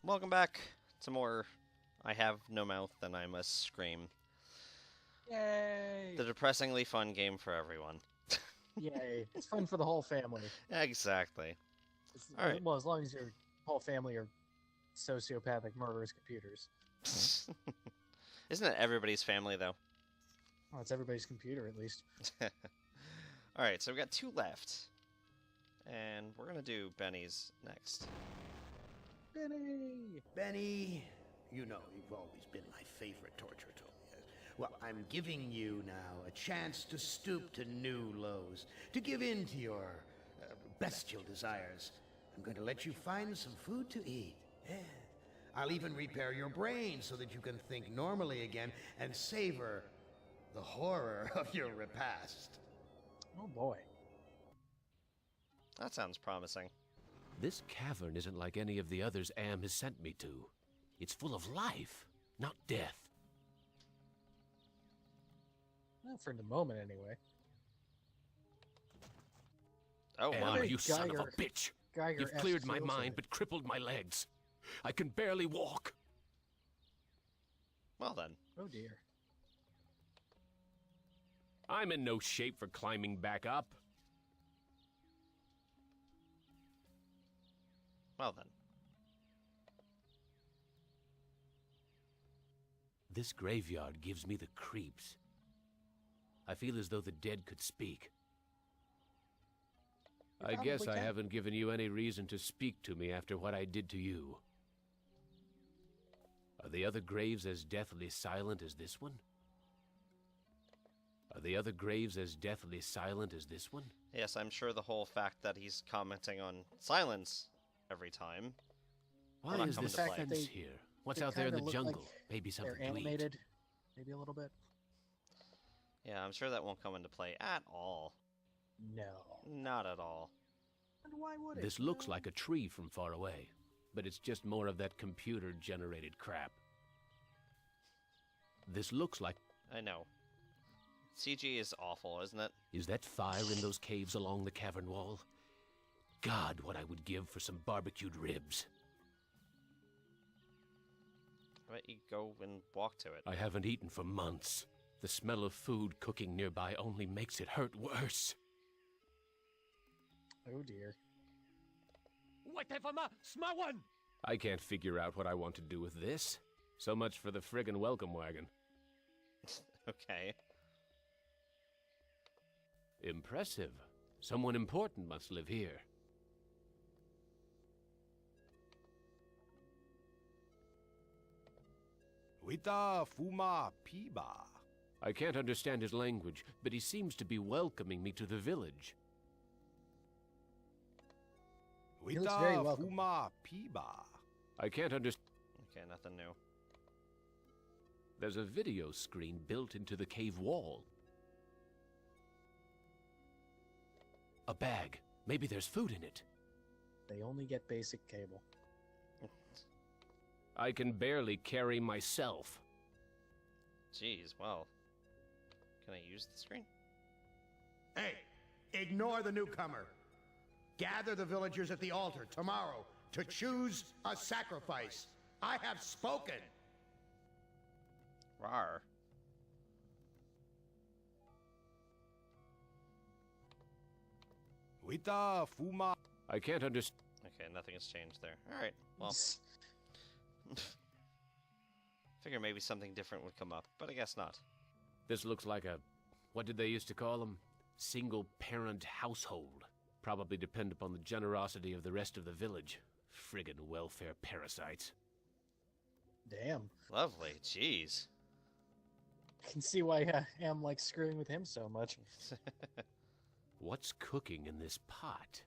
Welcome back to more I Have No Mouth and I Must Scream. Yay! The depressingly fun game for everyone. Yay! It's fun for the whole family. Exactly. Alright. Well, as long as your whole family are sociopathic murderous computers. Isn't it everybody's family, though? Well, it's everybody's computer, at least. Alright, so we got two left. And we're going to do Benny's next. Benny! Benny, you know you've always been my favorite torture tool. Yes. Well, I'm giving you now a chance to stoop to new lows, to give in to your bestial desires. I'm going to let you find some food to eat. Yeah. I'll even repair your brain so that you can think normally again and savor the horror of your repast. Oh boy. That sounds promising. This cavern isn't like any of the others Am has sent me to. It's full of life, not death. Well, for the moment, anyway. Oh, Am, my. you son of a Geiger- bitch! Geiger You've cleared my F. mind, but crippled my legs. I can barely walk. Well then. Oh dear. I'm in no shape for climbing back up. Well then. This graveyard gives me the creeps. I feel as though the dead could speak. I guess probably I can. haven't given you any reason to speak to me after what I did to you. Are the other graves as deathly silent as this one? Are the other graves as deathly silent as this one? Yes, I'm sure the whole fact that he's commenting on silence every time. Why not is coming this to play. fence here? What's They out there in kinda the look jungle? like Maybe something They're to eat. animated. Maybe a little bit. Yeah, I'm sure that won't come into play at all. No. Not at all. And why would it? This looks like a tree from far away, but it's just more of that computer-generated crap. This looks like... I know. CG is awful, isn't it? Is that fire in those caves along the cavern wall? God, what I would give for some barbecued ribs. How about you go and walk to it? I haven't eaten for months. The smell of food cooking nearby only makes it hurt worse. Oh dear. I can't figure out what I want to do with this. So much for the friggin' welcome wagon. Okay. Impressive. Someone important must live here. Wita Fuma Piba. I can't understand his language, but he seems to be welcoming me to the village. looks very Wita welcome. Fuma Piba. I can't understand. Okay, nothing new. There's a video screen built into the cave wall. A bag. Maybe there's food in it. They only get basic cable. I can barely carry myself. Jeez, well. Can I use the screen? Hey, ignore the newcomer. Gather the villagers at the altar tomorrow to choose a sacrifice. I have spoken. Rar. Wita Fuma. I can't understand. Okay, nothing has changed there. Alright, well. Figure maybe something different would come up, but I guess not. This looks like a... what did they used to call them? Single-parent household. Probably depend upon the generosity of the rest of the village. Friggin' welfare parasites. Damn. Lovely, jeez. I can see why Am likes screwing with him so much. What's cooking in this pot?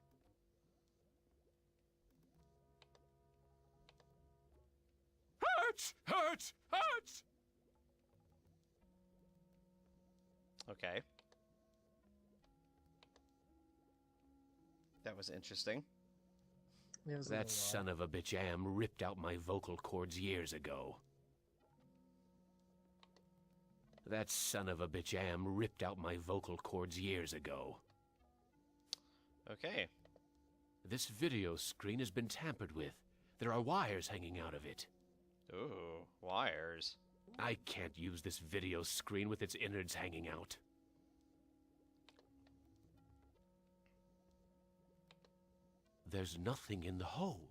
Hurts! Hurts! Hurts! Okay. That was interesting. It was a That little, son of a bitch Am ripped out my vocal cords years ago. That son of a bitch Am ripped out my vocal cords years ago. Okay. This video screen has been tampered with. There are wires hanging out of it. Ooh, wires. I can't use this video screen with its innards hanging out. There's nothing in the hole.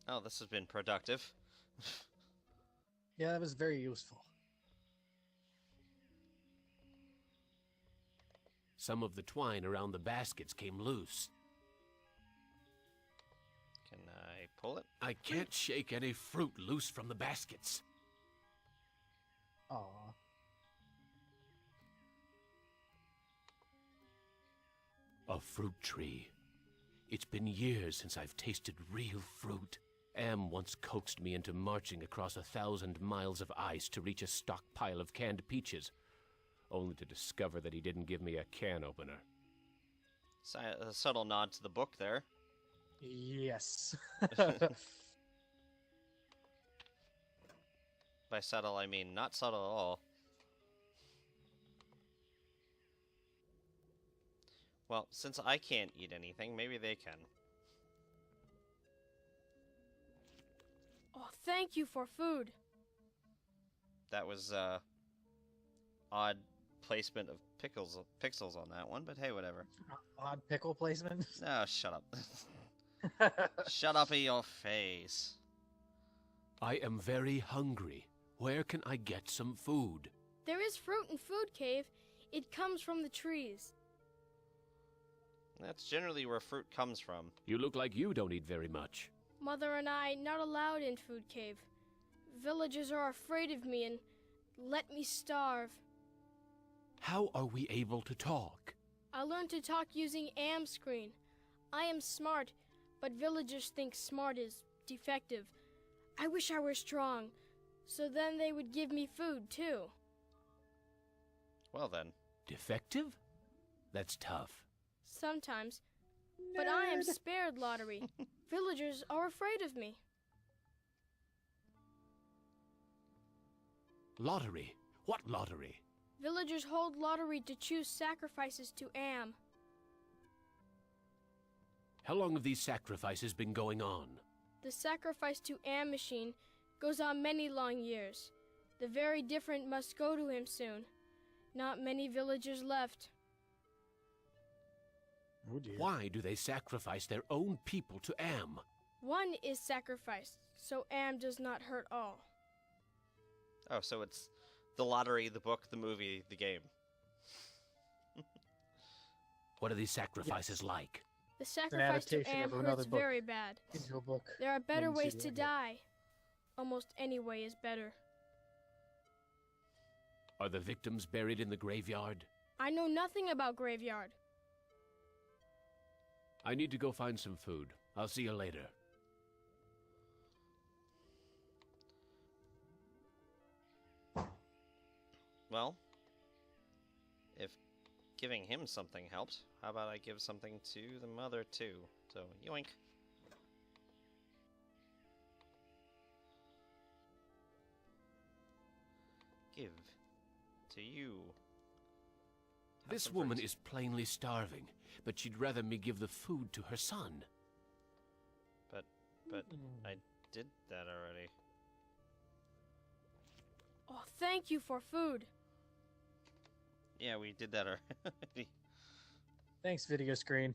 Oh, this has been productive. Yeah, that was very useful. Some of the twine around the baskets came loose. Can I pull it? I can't shake any fruit loose from the baskets. Aw. A fruit tree. It's been years since I've tasted real fruit. Am once coaxed me into marching across 1,000 miles of ice to reach a stockpile of canned peaches, only to discover that he didn't give me a can opener. A subtle nod to the book there. Yes. By subtle, I mean not subtle at all. Well, since I can't eat anything, maybe they can. Oh, thank you for food. That was, odd placement of pixels on that one, but hey, whatever. Odd pickle placement. No, shut up. Shut up in your face. I am very hungry. Where can I get some food? There is fruit in Food Cave. It comes from the trees. That's generally where fruit comes from. You look like you don't eat very much. Mother and I not allowed in Food Cave. Villagers are afraid of me and let me starve. How are we able to talk? I learned to talk using Am Screen. I am smart, but villagers think smart is defective. I wish I were strong, so then they would give me food too. Well then. Defective? That's tough. Sometimes. But I am spared lottery. Villagers are afraid of me. Lottery? What lottery? Villagers hold lottery to choose sacrifices to Am. How long have these sacrifices been going on? The sacrifice to Am machine goes on many long years. The very different must go to him soon. Not many villagers left. Oh dear. Why do they sacrifice their own people to Am? One is sacrificed, so Am does not hurt all. Oh, so it's the lottery, the book, the movie, the game. What are these sacrifices like? The sacrifice to adaptation Am of another hurts book. very bad. Into a book. There are better Didn't see ways the to end die. Almost any way is better. Are the victims buried in the graveyard? I know nothing about graveyard. I need to go find some food. I'll see you later. Well, if giving him something helped, how about I give something to the mother too? So, yoink. Give to you. Have This some woman fruits. is plainly starving, but she'd rather me give the food to her son. But I did that already. Oh, thank you for food. Yeah, we did that already. Thanks, video screen.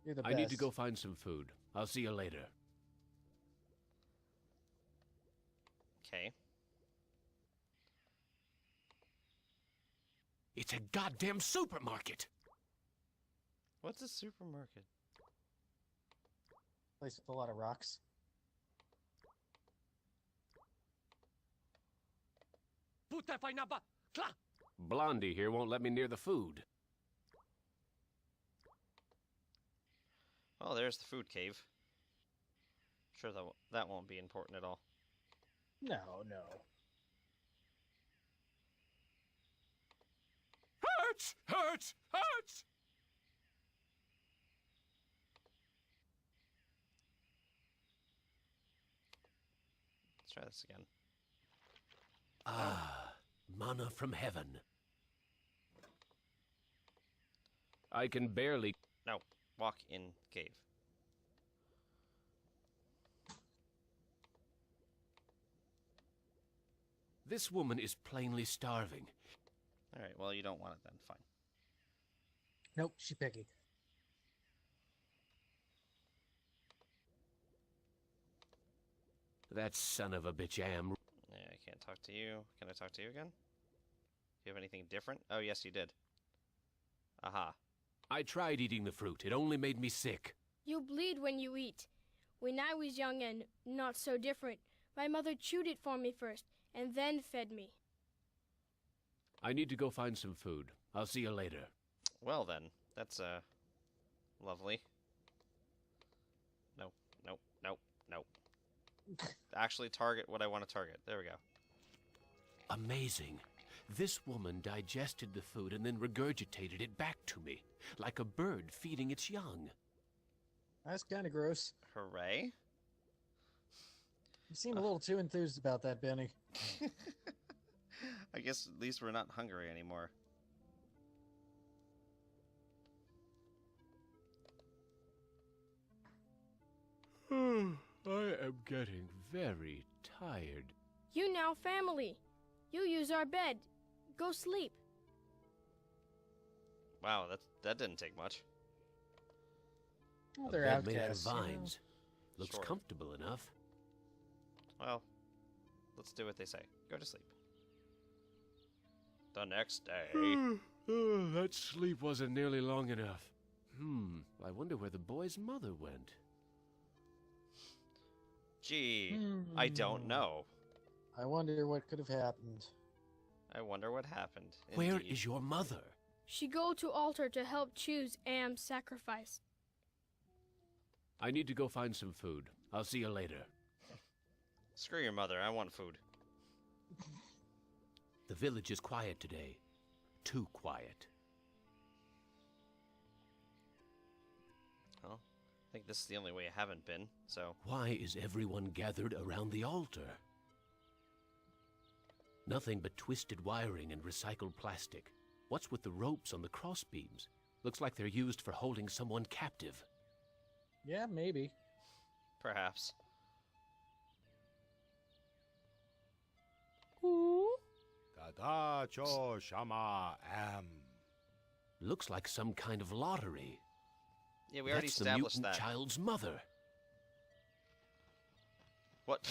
You're the best. I need to go find some food. I'll see you later. Okay. It's a goddamn supermarket! What's a supermarket? Place with a lot of rocks. Blondie here won't let me near the food. Oh, there's the food cave. Sure, that won't be important at all. No, no. Hurts! Hurts! Hurts! Let's try this again. Ah, manna from heaven. I can barely... No. Walk in cave. This woman is plainly starving. Alright, well, you don't want it then. Fine. Nope, she picky. That son of a bitch Am. Yeah, I can't talk to you. Can I talk to you again? Do you have anything different? Oh, yes, you did. Aha. I tried eating the fruit. It only made me sick. You bleed when you eat. When I was young and not so different, my mother chewed it for me first, and then fed me. I need to go find some food. I'll see you later. Well then, that's, lovely. No, no, no, no. Actually target what I want to target. There we go. Amazing. This woman digested the food and then regurgitated it back to me, like a bird feeding its young. That's kind of gross. Hooray. You seem a little too enthused about that, Benny. I guess at least we're not hungry anymore. I am getting very tired. You now family. You use our bed. Go sleep. Wow, that didn't take much. Well, A they're bed made out of outcasts. You know. vines. Looks Sure. comfortable enough. Well, let's do what they say. Go to sleep. The next day. That sleep wasn't nearly long enough. I wonder where the boy's mother went. Gee, I don't know. I wonder what could have happened. I wonder what happened. Where Indeed. is your mother? She go to altar to help choose Am's sacrifice. I need to go find some food. I'll see you later. Screw your mother, I want food. The village is quiet today. Too quiet. Well, I think this is the only way I haven't been, so... Why is everyone gathered around the altar? Nothing but twisted wiring and recycled plastic. What's with the ropes on the crossbeams? Looks like they're used for holding someone captive. Yeah, maybe. Perhaps. Tata cho shama am. Looks like some kind of lottery. Yeah, we already That's the established mutant that. child's mother. What?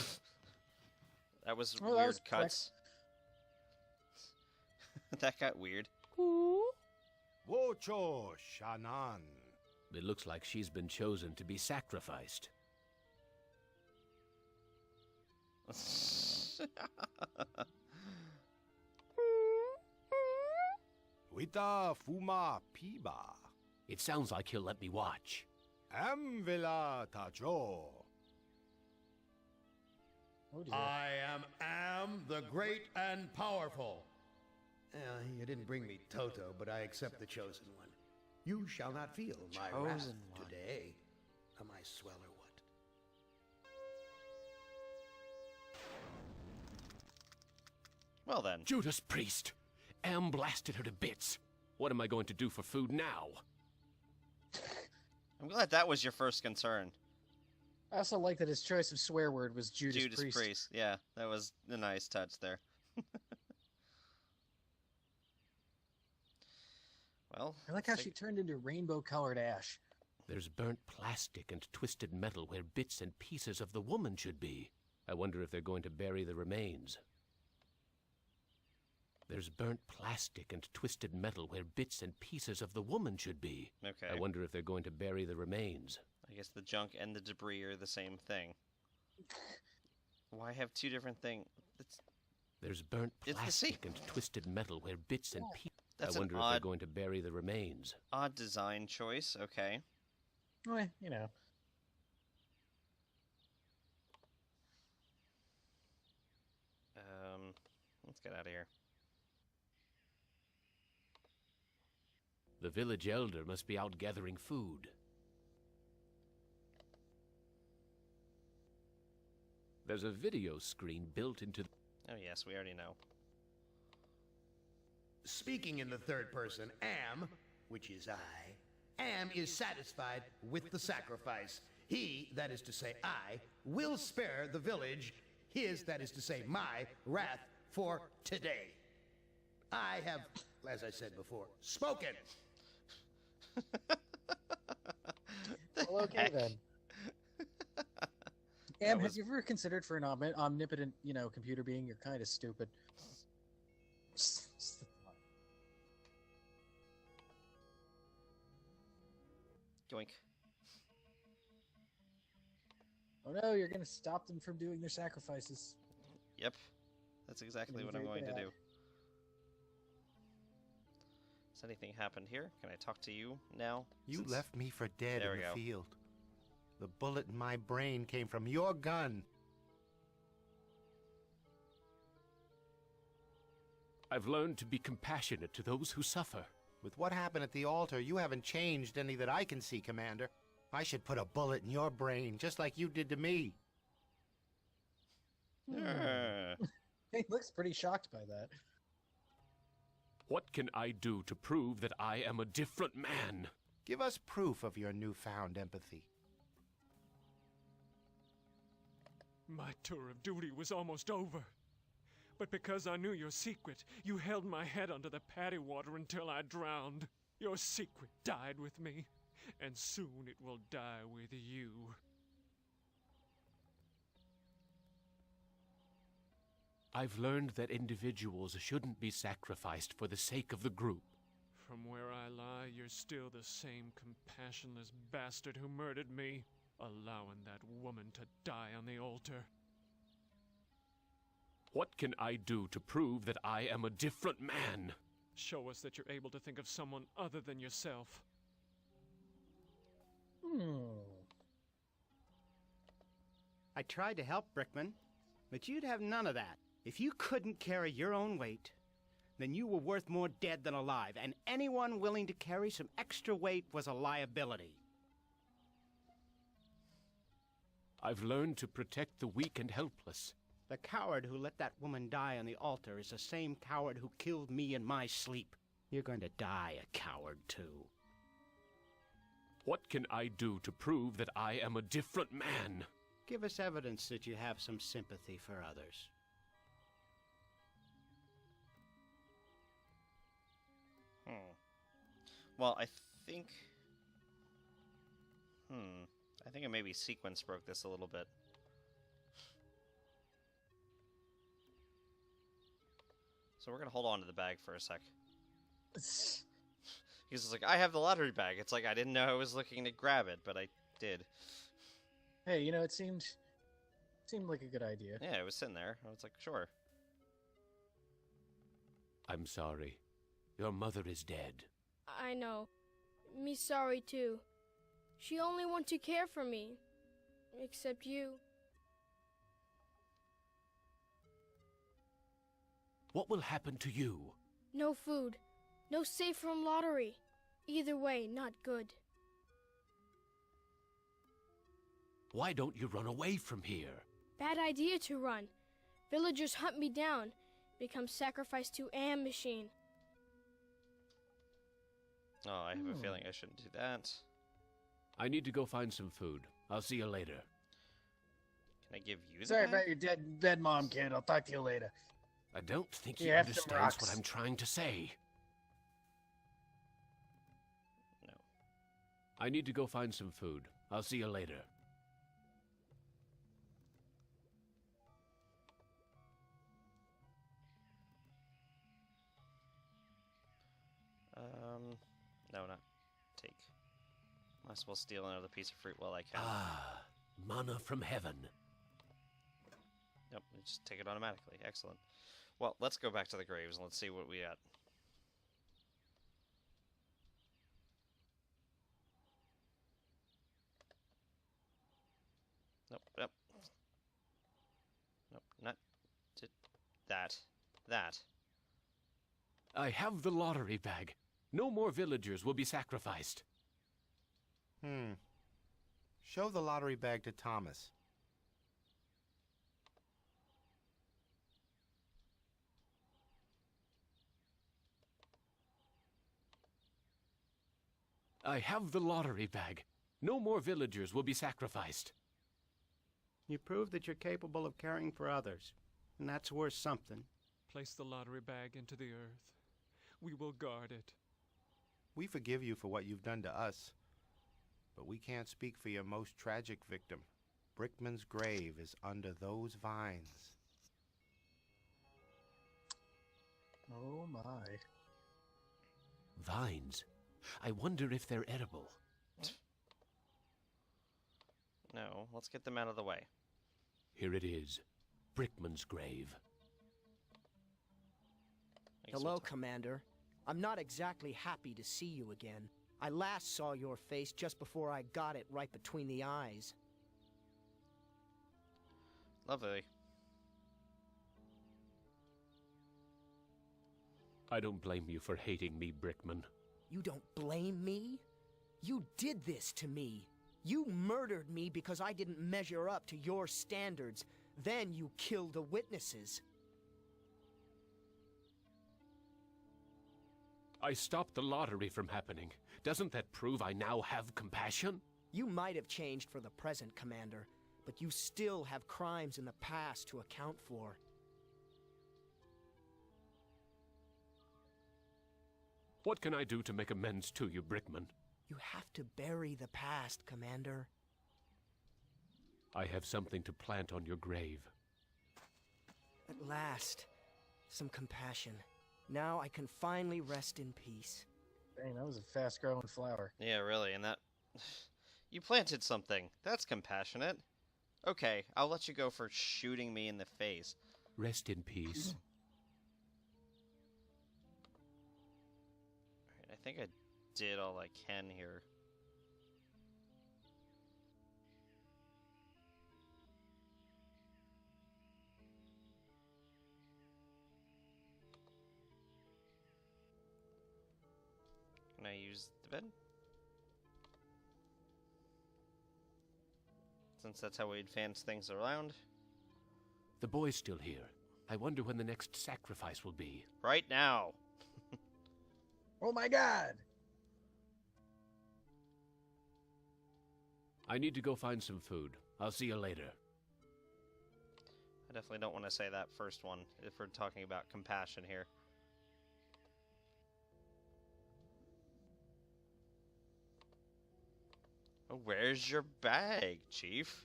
That was Well, that weird was quick. cuts. That got weird. Wocho shanan. It looks like she's been chosen to be sacrificed. Wita fuma piba. It sounds like he'll let me watch. Am vela tacho. Oh dear. I am the great and powerful. You didn't bring me Toto, but I accept the chosen one. You shall not feel my wrath Chosen one. today. Am I swell or what? Well then. Judas Priest! Am blasted her to bits. What am I going to do for food now? I'm glad that was your first concern. I also like that his choice of swear word was Judas, Priest. Yeah, that was a nice touch there. Well, I like how think- she turned into rainbow-colored ash. There's burnt plastic and twisted metal where bits and pieces of the woman should be. I wonder if they're going to bury the remains. There's burnt plastic and twisted metal where bits and pieces of the woman should be. Okay. I wonder if they're going to bury the remains. I guess the junk and the debris are the same thing. Why have two different things? There's burnt It's the same. plastic and twisted metal where bits and pieces... I That's an wonder if they're odd, going to bury the remains. odd design choice. Okay. Well, you know. Let's get out of here. The village elder must be out gathering food. There's a video screen built into... Oh yes, we already know. Speaking in the third person, am, which is I, Am is satisfied with the sacrifice. He, that is to say I, will spare the village his, that is to say my, wrath for today. I have, as I said before, spoken. Well, okay Heck. then. That Am, was- have you ever considered for an omnipotent, computer being? You're kind of stupid. Yoink. Oh no, you're gonna stop them from doing their sacrifices. Yep. That's exactly be what I'm very going to bad. do. Has anything happened here? Can I talk to you now? You Since- left me for dead There in we the go. field. The bullet in my brain came from your gun. I've learned to be compassionate to those who suffer. With what happened at the altar, you haven't changed any that I can see, Commander. I should put a bullet in your brain, just like you did to me. Ah. He looks pretty shocked by that. What can I do to prove that I am a different man? Give us proof of your newfound empathy. My tour of duty was almost over. But because I knew your secret, you held my head under the paddy water until I drowned. Your secret died with me, and soon it will die with you. I've learned that individuals shouldn't be sacrificed for the sake of the group. From where I lie, you're still the same compassionless bastard who murdered me, allowing that woman to die on the altar. What can I do to prove that I am a different man? Show us that you're able to think of someone other than yourself. I tried to help, Brickman, but you'd have none of that. If you couldn't carry your own weight, then you were worth more dead than alive, and anyone willing to carry some extra weight was a liability. I've learned to protect the weak and helpless. The coward who let that woman die on the altar is the same coward who killed me in my sleep. You're going to die a coward, too. What can I do to prove that I am a different man? Give us evidence that you have some sympathy for others. Well, I think... I think maybe Sequence broke this a little bit. So we're gonna hold on to the bag for a sec. He's just like, I have the lottery bag. It's like, I didn't know I was looking to grab it, but I did. Hey, it seemed like a good idea. Yeah, it was sitting there. I was like, sure. I'm sorry. Your mother is dead. I know. Me sorry too. She only want to care for me. Except you. What will happen to you? No food. No safe from lottery. Either way, not good. Why don't you run away from here? Bad idea to run. Villagers hunt me down. Become sacrificed to Am Machine. Oh, I have a feeling I shouldn't do that. I need to go find some food. I'll see you later. Can I give you the Sorry bag? about your dead mom, kid. I'll talk to you later. I don't think he Yeah, some understands what rocks. I'm trying to say. No. I need to go find some food. I'll see you later. No, not take. Might as well steal another piece of fruit while I can. Ah, manna from heaven. Nope, just take it automatically. Excellent. Well, let's go back to the graves and let's see what we got. Nope, nope. Nope, not that. That. I have the lottery bag. No more villagers will be sacrificed. Show the lottery bag to Thomas. I have the lottery bag. No more villagers will be sacrificed. You prove that you're capable of caring for others, and that's worth something. Place the lottery bag into the earth. We will guard it. We forgive you for what you've done to us, but we can't speak for your most tragic victim. Brickman's grave is under those vines. Oh my. Vines? I wonder if they're edible. No, let's get them out of the way. Here it is. Brickman's grave. Hello, Commander. I'm not exactly happy to see you again. I last saw your face just before I got it right between the eyes. Lovely. I don't blame you for hating me, Brickman. You don't blame me? You did this to me. You murdered me because I didn't measure up to your standards. Then you killed the witnesses. I stopped the lottery from happening. Doesn't that prove I now have compassion? You might have changed for the present, Commander, but you still have crimes in the past to account for. What can I do to make amends to you, Brickman? You have to bury the past, Commander. I have something to plant on your grave. At last, some compassion. Now I can finally rest in peace. Dang, that was a fast-growing flower. Yeah, really, and that... You planted something. That's compassionate. Okay, I'll let you go for shooting me in the face. Rest in peace. Alright, I think I did all I can here. Can I use the bed? Since that's how we advance things around. The boy's still here. I wonder when the next sacrifice will be. Right now! Oh my god! I need to go find some food. I'll see you later. I definitely don't want to say that first one if we're talking about compassion here. Oh, where's your bag, Chief?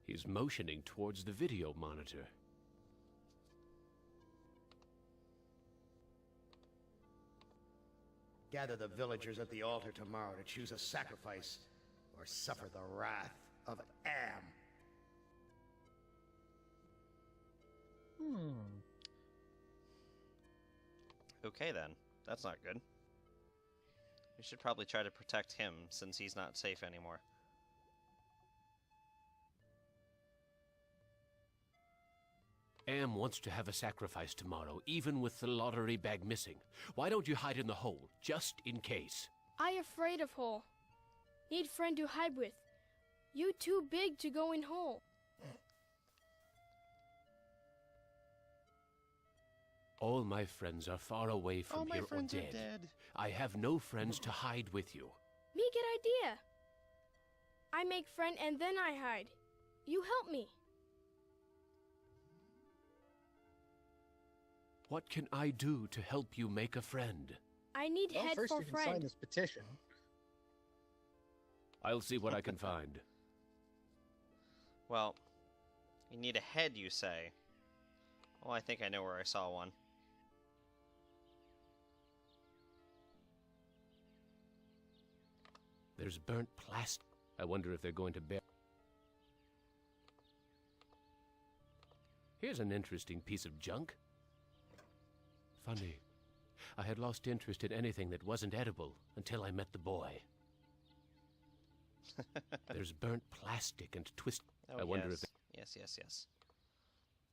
He's motioning towards the video monitor. Gather the villagers at the altar tomorrow to choose a sacrifice or suffer the wrath of Am. Okay then, that's not good. We should probably try to protect him since he's not safe anymore. Am wants to have a sacrifice tomorrow, even with the lottery bag missing. Why don't you hide in the hole, just in case? I afraid of hole. Need friend to hide with. You too big to go in hole. All my friends are far away from here or dead. I have no friends to hide with you. Me get idea. I make friend and then I hide. You help me. What can I do to help you make a friend? I need Well, head first for you can friend. sign this petition. I'll see what I can find. Well, you need a head, you say? Oh, I think I know where I saw one. There's burnt plastic. I wonder if they're going to bear. Here's an interesting piece of junk. Funny. I had lost interest in anything that wasn't edible until I met the boy. There's burnt plastic and twist. Oh, I wonder yes. if... Yes.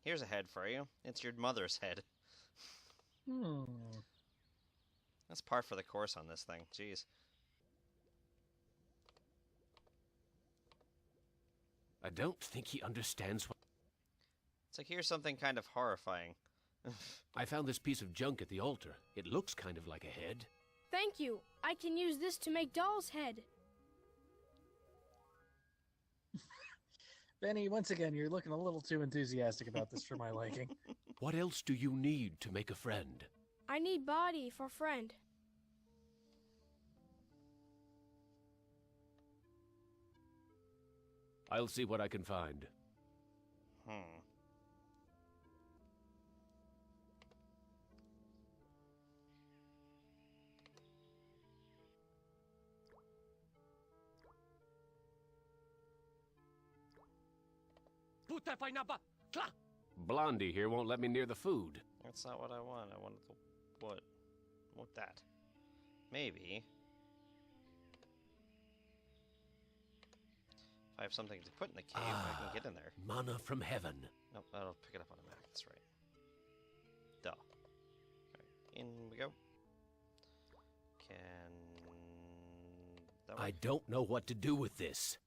Here's a head for you. It's your mother's head. That's par for the course on this thing. Jeez. I don't think he understands what... It's like, here's something kind of horrifying. I found this piece of junk at the altar. It looks kind of like a head. Thank you. I can use this to make doll's head. Benny, once again, you're looking a little too enthusiastic about this for my liking. What else do you need to make a friend? I need body for friend. I'll see what I can find. Blondie here won't let me near the food. That's not what I want. I wanted the what? I want that. Maybe. If I have something to put in the cave, I can get in there. Mana from heaven. Nope, that'll pick it up on a map. That's right. Duh. Alright, in we go. Can... that I work? don't know what to do with this.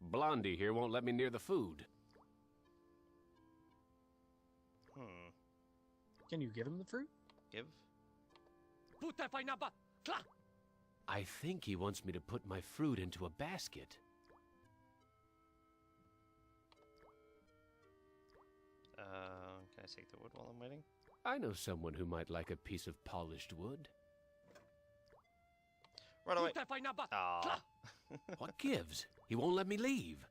Blondie here won't let me near the food. Can you give him the fruit? Give? I think he wants me to put my fruit into a basket. Can I take the wood while I'm waiting? I know someone who might like a piece of polished wood. Right away. Aw. What gives? He won't let me leave.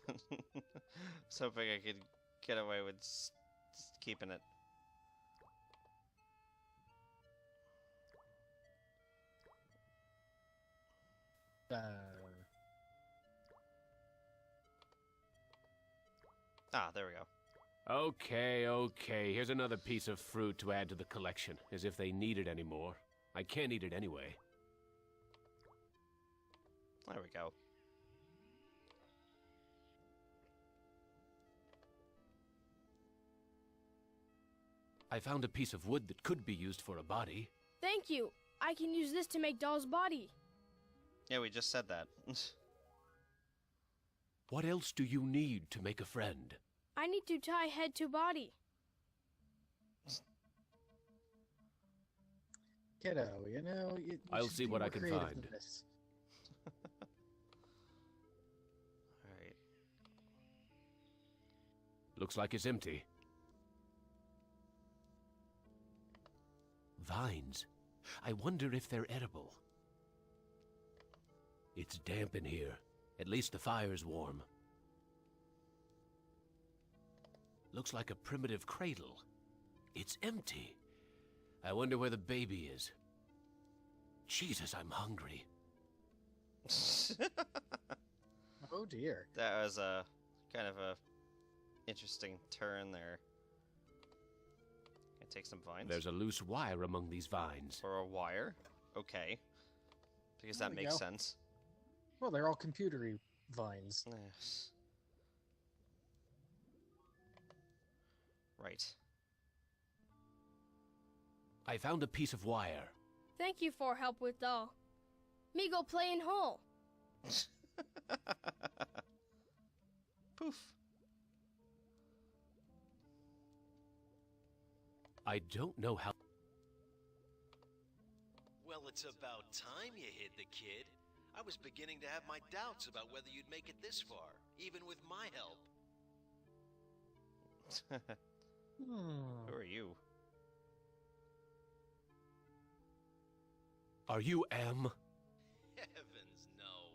I was hoping I could get away with keeping it. Ah, there we go. Okay. Here's another piece of fruit to add to the collection, as if they need it anymore. I can't eat it anyway. There we go. I found a piece of wood that could be used for a body. Thank you. I can use this to make doll's body. Yeah, we just said that. What else do you need to make a friend? I need to tie head to body. Kiddo, you know, you I'll should see be what more I can creative find. than this. Alright. Looks like it's empty. Vines. I wonder if they're edible. It's damp in here. At least the fire's warm. Looks like a primitive cradle. It's empty. I wonder where the baby is. Jesus, I'm hungry. Oh dear. That was a kind of a interesting turn there. Can I take some vines? There's a loose wire among these vines. Or a wire? Okay. Because There that we makes go. sense. Well, they're all computery vines. Yes. Right. I found a piece of wire. Thank you for help with doll. Me go play in hole. Poof. I don't know how... Well, it's about time you hid the kid. I was beginning to have my doubts about whether you'd make it this far, even with my help. Who are you? Are you M? Heavens, no.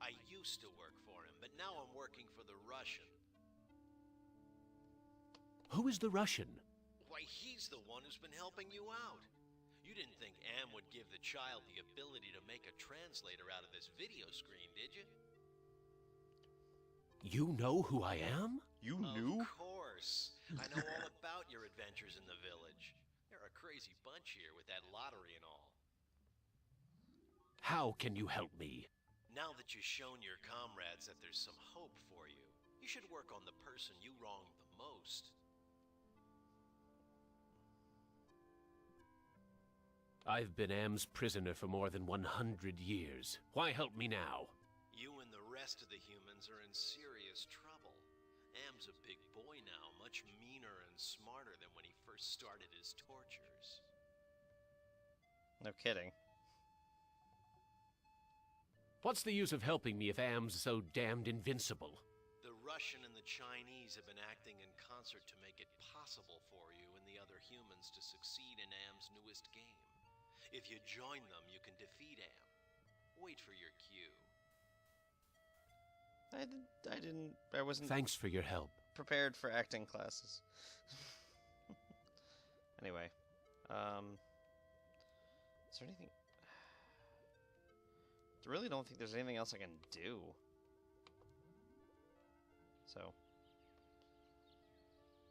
I used to work for him, but now I'm working for the Russian. Who is the Russian? Why, he's the one who's been helping you out. You didn't think Am would give the child the ability to make a translator out of this video screen, did you? You know who I am? You knew? Of course. I know all about your adventures in the village. They're a crazy bunch here with that lottery and all. How can you help me? Now that you've shown your comrades that there's some hope for you, you should work on the person you wronged the most. I've been Am's prisoner for more than 100 years. Why help me now? You and the rest of the humans are in serious trouble. Am's a big boy now, much meaner and smarter than when he first started his tortures. No kidding. What's the use of helping me if Am's so damned invincible? The Russian and the Chinese have been acting in concert to make it possible for you and the other humans to succeed in Am's newest game. If you join them, you can defeat Am. Wait for your cue. I wasn't Thanks for your help. prepared for acting classes. Anyway, is there anything? I really don't think there's anything else I can do. So,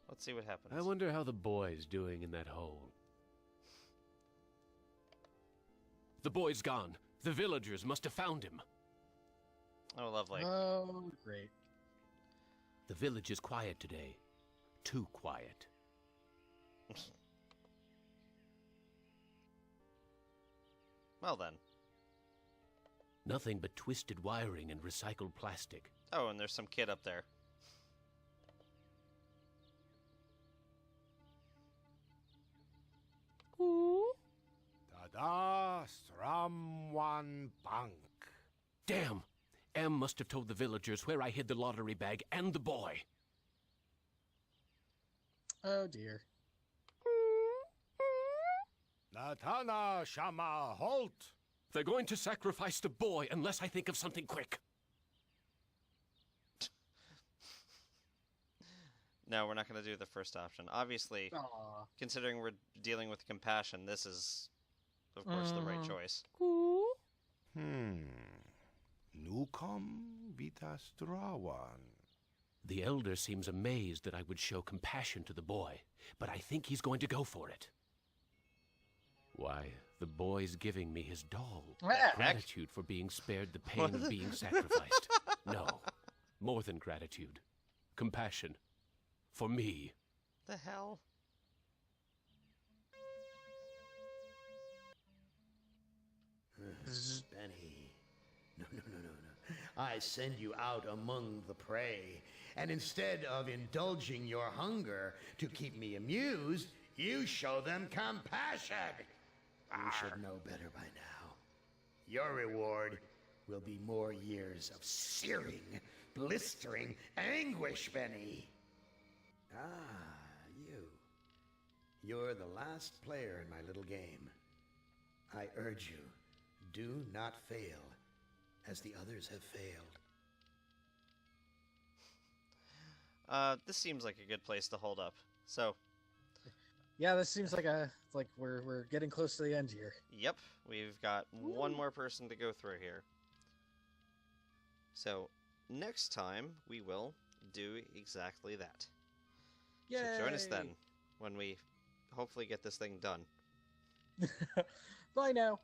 let's see what happens. I wonder how the boy's doing in that hole. The boy's gone. The villagers must have found him. Oh, lovely. Oh, great. The village is quiet today. Too quiet. Well then. Nothing but twisted wiring and recycled plastic. Oh, and there's some kid up there. Tada Sramwan Bank. Damn! Em must have told the villagers where I hid the lottery bag and the boy. Oh dear. Natana Shama Halt. They're going to sacrifice the boy unless I think of something quick. No, we're not going to do the first option. Obviously, Aw. considering we're dealing with compassion, this is, of course, the right choice. Nukam Vitastrawan. The elder seems amazed that I would show compassion to the boy, but I think he's going to go for it. Why, the boy's giving me his doll. Gratitude for being spared the pain of being sacrificed. No, more than gratitude. Compassion. For me. The hell? Benny. No. I send you out among the prey, and instead of indulging your hunger to keep me amused, you show them compassion. You should know better by now. Your reward will be more years of searing, blistering anguish, Benny. You. You're the last player in my little game. I urge you, do not fail, as the others have failed. This seems like a good place to hold up. So, Yeah, this seems like we're getting close to the end here. yep, we've got one more person to go through here. So, next time we will do exactly that. Yay! So join us then, when we hopefully get this thing done. Bye now.